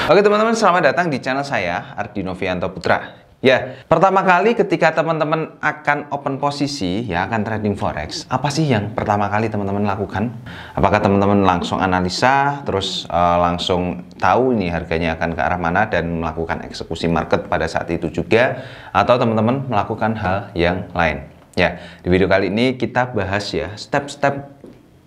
Oke teman-teman, selamat datang di channel saya, Ardi Novianto Putra. Ya, pertama kali ketika teman-teman akan open posisi, ya akan trading forex, apa sih yang pertama kali teman-teman lakukan? Apakah teman-teman langsung analisa, terus langsung tahu ini harganya akan ke arah mana dan melakukan eksekusi market pada saat itu juga, atau teman-teman melakukan hal yang lain? Ya, di video kali ini kita bahas ya step-step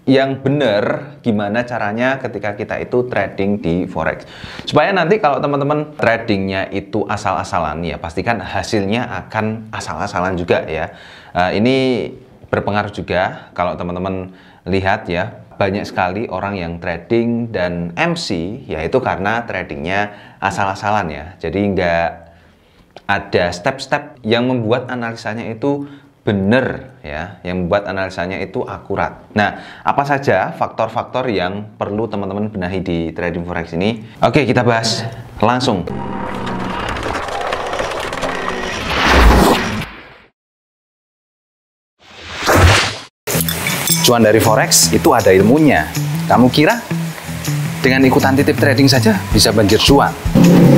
yang benar gimana caranya ketika kita itu trading di forex, supaya nanti kalau teman-teman tradingnya itu asal-asalan ya pastikan hasilnya akan asal-asalan juga ya. Ini berpengaruh juga kalau teman-teman lihat ya, banyak sekali orang yang trading dan MC yaitu karena tradingnya asal-asalan ya, jadi nggak ada step-step yang membuat analisanya itu benar ya, yang membuat analisanya itu akurat. Nah, apa saja faktor-faktor yang perlu teman-teman benahi di trading forex ini? Oke, kita bahas langsung. Cuan dari forex itu ada ilmunya. Kamu kira dengan ikutan titip trading saja bisa banjir cuan?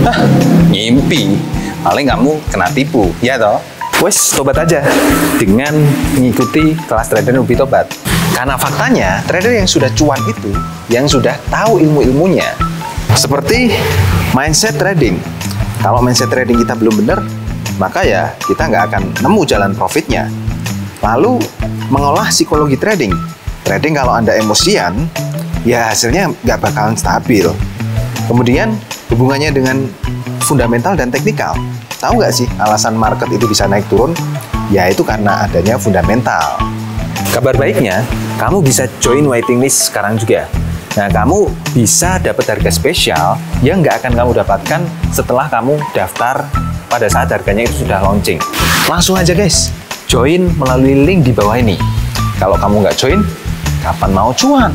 Hah, ngimpi. Paling kamu kena tipu, ya toh? Wes, tobat aja dengan mengikuti kelas trader Ubi Tobat. Karena faktanya, trader yang sudah cuan itu, yang sudah tahu ilmu-ilmunya. Seperti mindset trading. Kalau mindset trading kita belum benar, maka ya kita nggak akan nemu jalan profitnya. Lalu, mengolah psikologi trading. Trading kalau Anda emosian, ya hasilnya nggak bakalan stabil. Kemudian, hubungannya dengan fundamental dan teknikal. Tahu nggak sih alasan market itu bisa naik turun? Ya itu karena adanya fundamental. Kabar baiknya, kamu bisa join waiting list sekarang juga. Nah, kamu bisa dapat harga spesial yang nggak akan kamu dapatkan setelah kamu daftar pada saat harganya itu sudah launching. Langsung aja guys, join melalui link di bawah ini. Kalau kamu nggak join, kapan mau cuan?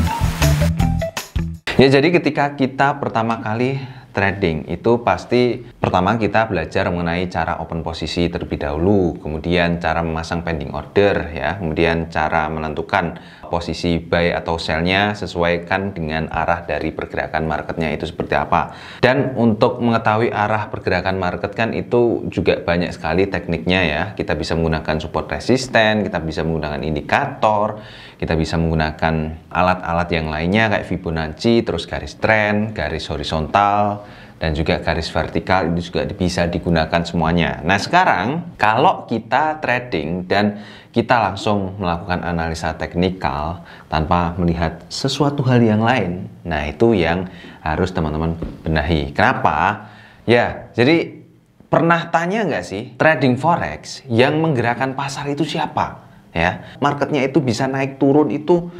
Ya, jadi ketika kita pertama kali trading itu pasti pertama kita belajar mengenai cara open posisi terlebih dahulu, kemudian cara memasang pending order ya, kemudian cara menentukan posisi buy atau sell-nya sesuaikan dengan arah dari pergerakan marketnya itu seperti apa. Dan untuk mengetahui arah pergerakan market kan itu juga banyak sekali tekniknya ya. Kita bisa menggunakan support resisten, kita bisa menggunakan indikator, kita bisa menggunakan alat-alat yang lainnya kayak Fibonacci, terus garis trend, garis horizontal, dan juga garis vertikal itu juga bisa digunakan semuanya. Nah sekarang kalau kita trading dan kita langsung melakukan analisa teknikal tanpa melihat sesuatu hal yang lain, nah itu yang harus teman-teman benahi. Kenapa? Ya, jadi pernah tanya nggak sih trading forex yang menggerakkan pasar itu siapa? Ya, marketnya itu bisa naik turun itu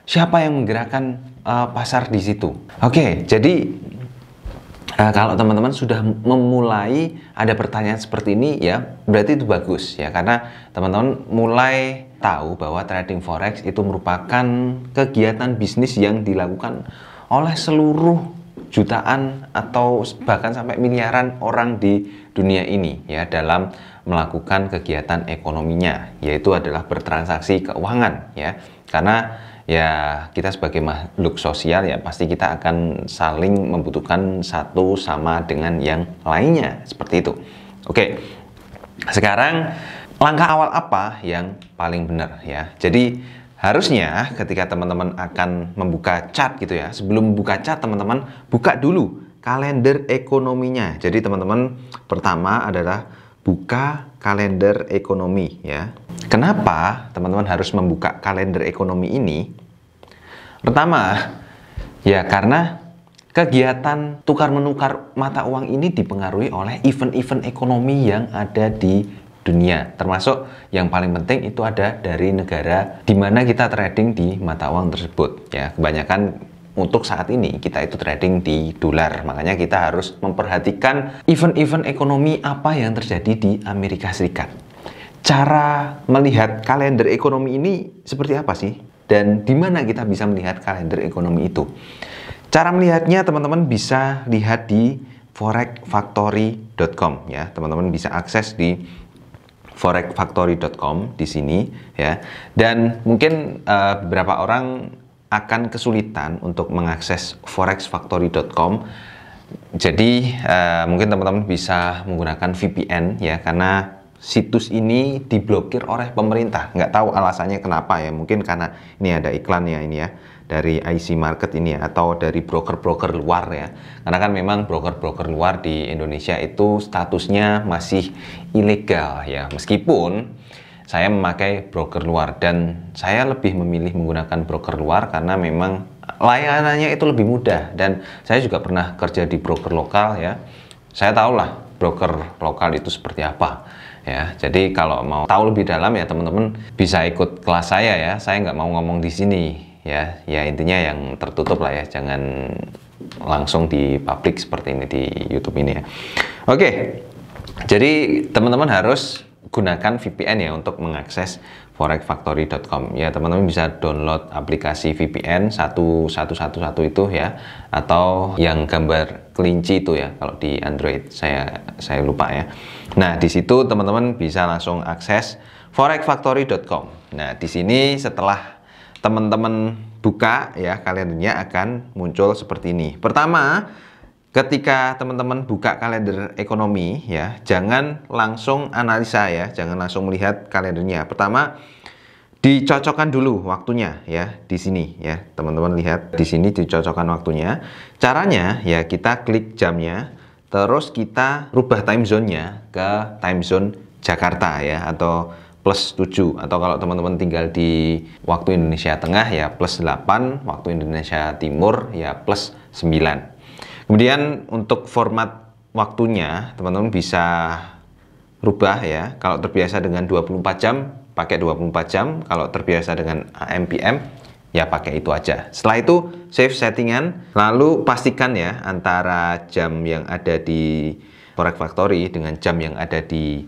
siapa yang menggerakkan pasar di situ? Oke, jadi kalau teman-teman sudah memulai ada pertanyaan seperti ini ya berarti itu bagus ya, karena teman-teman mulai tahu bahwa trading forex itu merupakan kegiatan bisnis yang dilakukan oleh seluruh jutaan atau bahkan sampai miliaran orang di dunia ini ya dalam melakukan kegiatan ekonominya, yaitu adalah bertransaksi keuangan ya. Karena ya kita sebagai makhluk sosial ya pasti kita akan saling membutuhkan satu sama dengan yang lainnya seperti itu. Oke, sekarang langkah awal apa yang paling benar ya? Jadi harusnya ketika teman-teman akan membuka chart gitu ya, sebelum membuka chart teman-teman buka dulu kalender ekonominya. Jadi teman-teman pertama adalah buka kalender ekonomi ya. Kenapa teman-teman harus membuka kalender ekonomi ini? Pertama, ya karena kegiatan tukar-menukar mata uang ini dipengaruhi oleh event-event ekonomi yang ada di dunia. Termasuk yang paling penting itu ada dari negara di mana kita trading di mata uang tersebut. Ya, kebanyakan untuk saat ini kita itu trading di dolar. Makanya kita harus memperhatikan event-event ekonomi apa yang terjadi di Amerika Serikat. Cara melihat kalender ekonomi ini seperti apa sih? Dan di mana kita bisa melihat kalender ekonomi itu? Cara melihatnya teman-teman bisa lihat di forexfactory.com ya. Teman-teman bisa akses di forexfactory.com di sini ya. Dan mungkin beberapa orang akan kesulitan untuk mengakses forexfactory.com Jadi mungkin teman-teman bisa menggunakan VPN ya, karena situs ini diblokir oleh pemerintah. Nggak tahu alasannya kenapa ya, mungkin karena ini ada iklannya ini ya, dari IC Market ini ya, atau dari broker-broker luar ya. Karena kan memang broker-broker luar di Indonesia itu statusnya masih ilegal ya, meskipun saya memakai broker luar dan saya lebih memilih menggunakan broker luar karena memang layanannya itu lebih mudah, dan saya juga pernah kerja di broker lokal ya. Saya tahulah broker lokal itu seperti apa ya. Jadi kalau mau tahu lebih dalam ya teman-teman bisa ikut kelas saya ya. Saya nggak mau ngomong di sini ya. Ya intinya yang tertutup lah ya, jangan langsung di publik seperti ini di YouTube ini ya. Oke. Jadi teman-teman harus gunakan VPN ya untuk mengakses forexfactory.com ya. Teman-teman bisa download aplikasi VPN 1111 itu ya, atau yang gambar kelinci itu ya kalau di Android, saya lupa ya. Nah di situ teman-teman bisa langsung akses forexfactory.com. Nah di sini setelah teman-teman buka ya, kalendernya akan muncul seperti ini. Pertama, ketika teman-teman buka kalender ekonomi ya, jangan langsung analisa ya, jangan langsung melihat kalendernya. Pertama, dicocokkan dulu waktunya ya di sini ya. Teman-teman lihat di sini dicocokkan waktunya. Caranya ya kita klik jamnya, terus kita rubah time zone-nya ke time zone Jakarta ya, atau +7, atau kalau teman-teman tinggal di waktu Indonesia Tengah ya +8, waktu Indonesia Timur ya +9. Kemudian untuk format waktunya teman-teman bisa rubah ya. Kalau terbiasa dengan 24 jam, pakai 24 jam. Kalau terbiasa dengan AM PM, ya pakai itu aja. Setelah itu save settingan, lalu pastikan ya antara jam yang ada di Forex Factory dengan jam yang ada di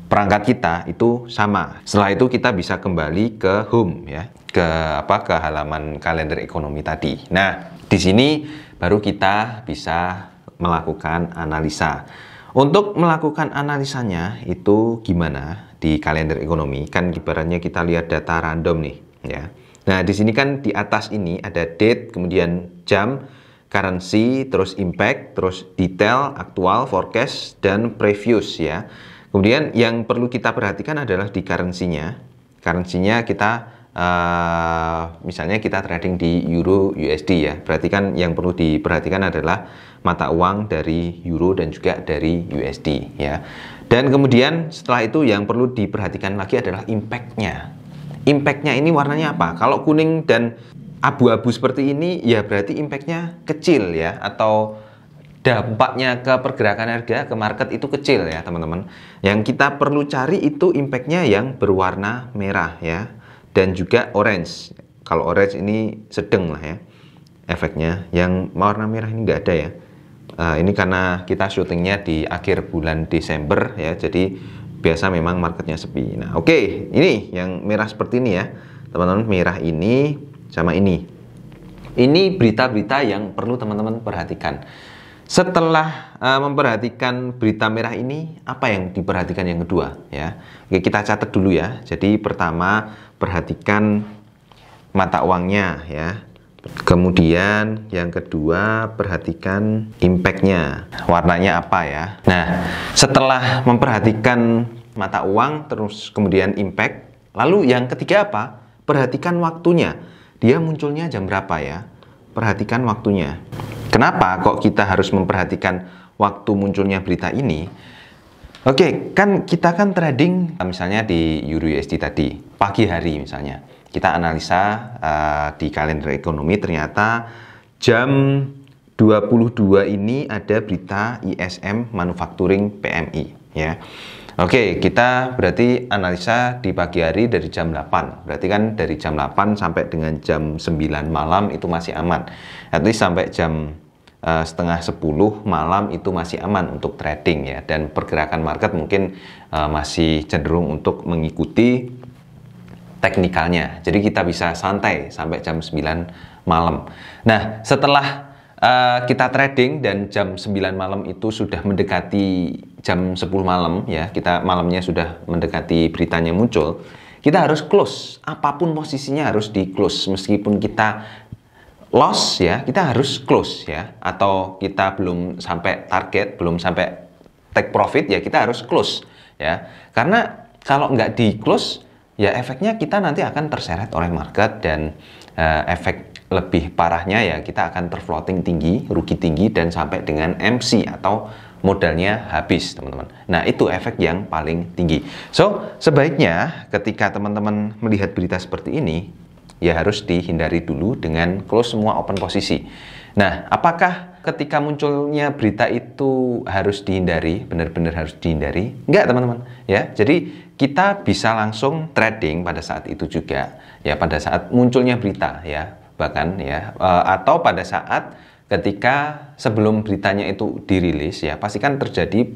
perangkat kita itu sama. Setelah itu kita bisa kembali ke home ya, ke halaman kalender ekonomi tadi. Nah, di sini baru kita bisa melakukan analisa. Untuk melakukan analisanya itu gimana di kalender ekonomi? Kan ibaratnya kita lihat data random nih ya. Nah, di sini kan di atas ini ada date, kemudian jam, currency, terus impact, terus detail, aktual, forecast, dan previous ya. Kemudian yang perlu kita perhatikan adalah di currency-nya. Currency-nya kita misalnya kita trading di Euro USD ya, berarti kan yang perlu diperhatikan adalah mata uang dari Euro dan juga dari USD ya. Dan kemudian setelah itu yang perlu diperhatikan lagi adalah impact-nya. Impact-nya ini warnanya apa? Kalau kuning dan abu-abu seperti ini ya berarti impact-nya kecil ya, atau dampaknya ke pergerakan harga, ke market itu kecil ya teman-teman. Yang kita perlu cari itu impact-nya yang berwarna merah ya, dan juga orange. Kalau orange ini sedang lah ya efeknya. Yang warna merah ini nggak ada ya. Ini karena kita syutingnya di akhir bulan Desember ya, jadi biasa memang marketnya sepi. Nah oke, ini yang merah seperti ini ya teman-teman. Merah ini sama ini berita-berita yang perlu teman-teman perhatikan. Setelah memperhatikan berita merah ini, apa yang diperhatikan yang kedua ya? Oke, kita catat dulu ya. Jadi pertama, perhatikan mata uangnya ya. Kemudian yang kedua, perhatikan impact-nya, warnanya apa ya. Nah, setelah memperhatikan mata uang, terus kemudian impact, lalu yang ketiga apa? Perhatikan waktunya. Dia munculnya jam berapa ya? Perhatikan waktunya. Kenapa kok kita harus memperhatikan waktu munculnya berita ini? Oke, kan kita kan trading misalnya di Euro USD tadi, pagi hari misalnya. Kita analisa di kalender ekonomi, ternyata jam 22 ini ada berita ISM Manufacturing PMI ya. Oke, kita berarti analisa di pagi hari dari jam 8. Berarti kan dari jam 8 sampai dengan jam 9 malam itu masih aman. At least sampai jam setengah 10 malam itu masih aman untuk trading ya. Dan pergerakan market mungkin masih cenderung untuk mengikuti teknikalnya. Jadi kita bisa santai sampai jam 9 malam. Nah, setelah kita trading dan jam 9 malam itu sudah mendekati jam 10 malam ya, kita malamnya sudah mendekati beritanya muncul, kita harus close. Apapun posisinya harus di close, meskipun kita loss ya, kita harus close ya, atau kita belum sampai target, belum sampai take profit ya, kita harus close ya. Karena kalau nggak di close ya, efeknya kita nanti akan terseret oleh market, dan efek lebih parahnya ya, kita akan terfloating tinggi, rugi tinggi, dan sampai dengan MC atau modalnya habis, teman-teman. Nah, itu efek yang paling tinggi. So, sebaiknya ketika teman-teman melihat berita seperti ini, ya harus dihindari dulu dengan close semua open posisi. Nah, apakah ketika munculnya berita itu harus dihindari, benar-benar harus dihindari? Enggak, teman-teman. Ya, jadi kita bisa langsung trading pada saat itu juga, ya, pada saat munculnya berita, ya, bahkan ya, atau pada saat ketika sebelum beritanya itu dirilis, ya, pastikan terjadi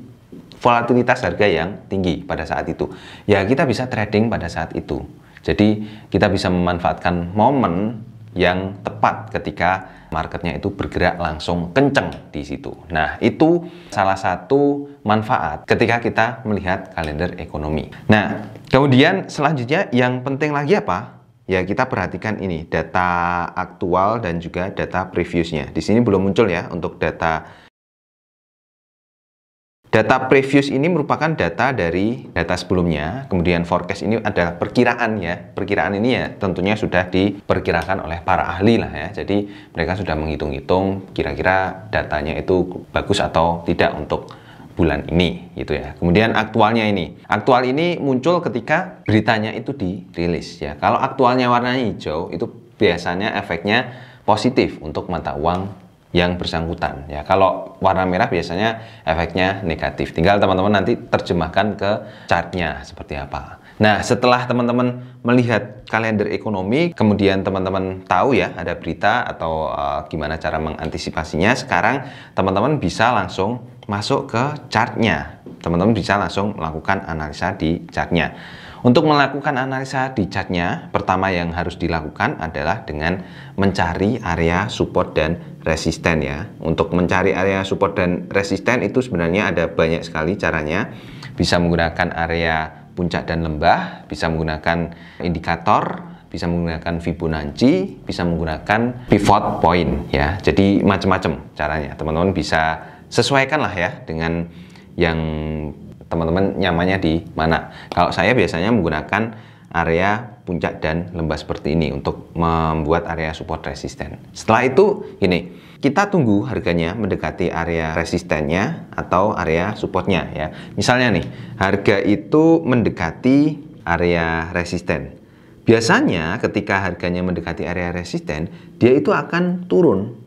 volatilitas harga yang tinggi pada saat itu. Ya, kita bisa trading pada saat itu. Jadi kita bisa memanfaatkan momen yang tepat ketika marketnya itu bergerak langsung kenceng di situ. Nah, itu salah satu manfaat ketika kita melihat kalender ekonomi. Nah, kemudian selanjutnya yang penting lagi apa? Ya, kita perhatikan ini data aktual dan juga data previousnya. Di sini belum muncul ya untuk data previous. Ini merupakan data dari data sebelumnya, kemudian forecast ini adalah perkiraan ya. Perkiraan ini ya tentunya sudah diperkirakan oleh para ahli lah ya. Jadi mereka sudah menghitung-hitung kira-kira datanya itu bagus atau tidak untuk bulan ini gitu ya. Kemudian aktualnya ini. Aktual ini muncul ketika beritanya itu dirilis ya. Kalau aktualnya warnanya hijau itu biasanya efeknya positif untuk mata uang yang bersangkutan ya. Kalau warna merah biasanya efeknya negatif. Tinggal teman-teman nanti terjemahkan ke chartnya seperti apa. Nah, setelah teman-teman melihat kalender ekonomi, kemudian teman-teman tahu ya ada berita atau gimana cara mengantisipasinya, sekarang teman-teman bisa langsung masuk ke chartnya. Teman-teman bisa langsung melakukan analisa di chartnya. Untuk melakukan analisa di chartnya, pertama yang harus dilakukan adalah dengan mencari area support dan resisten ya. Untuk mencari area support dan resisten itu sebenarnya ada banyak sekali caranya. Bisa menggunakan area puncak dan lembah, bisa menggunakan indikator, bisa menggunakan Fibonacci, bisa menggunakan pivot point ya. Jadi macam-macam caranya. Teman-teman bisa sesuaikan lah ya dengan yang teman-teman nyamannya di mana. Kalau saya biasanya menggunakan area puncak dan lembah seperti ini untuk membuat area support resisten. Setelah itu ini, kita tunggu harganya mendekati area resistennya atau area supportnya ya. Misalnya nih, harga itu mendekati area resisten. Biasanya ketika harganya mendekati area resisten, dia itu akan turun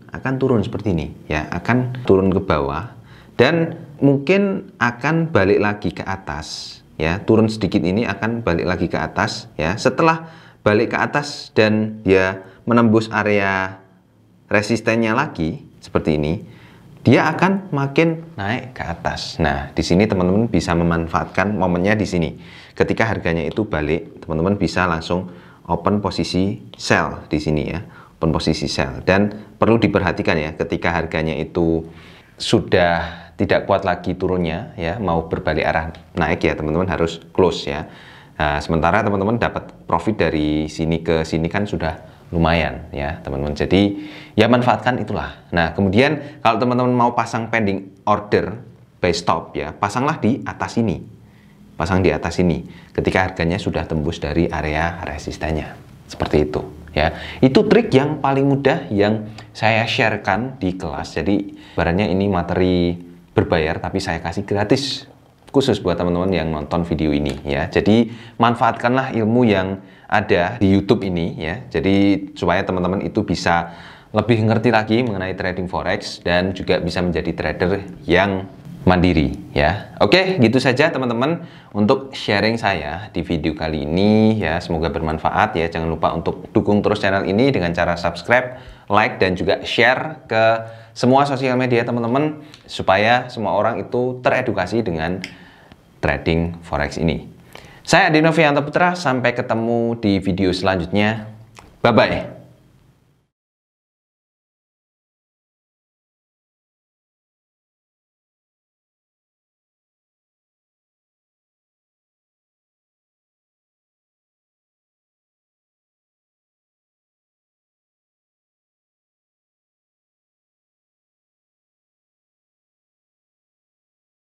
seperti ini ya, akan turun ke bawah dan mungkin akan balik lagi ke atas ya, turun sedikit ini akan balik lagi ke atas ya. Setelah balik ke atas dan dia menembus area resistennya lagi seperti ini, dia akan makin naik ke atas. Nah, di sini teman-teman bisa memanfaatkan momennya di sini. Ketika harganya itu balik, teman-teman bisa langsung open posisi sell di sini ya, open posisi sell. Dan perlu diperhatikan ya, ketika harganya itu sudah tidak kuat lagi turunnya ya, mau berbalik arah naik ya, teman-teman harus close ya. Nah, sementara teman-teman dapat profit dari sini ke sini kan sudah lumayan ya teman-teman. Jadi ya manfaatkan itulah. Nah, kemudian kalau teman-teman mau pasang pending order buy stop ya, pasanglah di atas ini. Pasang di atas ini ketika harganya sudah tembus dari area resistennya. Seperti itu ya. Itu trik yang paling mudah yang saya sharekan di kelas. Jadi barangnya ini materi berbayar tapi saya kasih gratis khusus buat teman-teman yang nonton video ini ya. Jadi manfaatkanlah ilmu yang ada di YouTube ini ya. Jadi supaya teman-teman itu bisa lebih ngerti lagi mengenai trading forex dan juga bisa menjadi trader yang mandiri ya. Oke, gitu saja teman-teman untuk sharing saya di video kali ini ya. Semoga bermanfaat ya. Jangan lupa untuk dukung terus channel ini dengan cara subscribe, like, dan juga share ke semua sosial media teman-teman supaya semua orang itu teredukasi dengan trading forex ini. Saya Adi Novianto Putra, sampai ketemu di video selanjutnya. Bye-bye.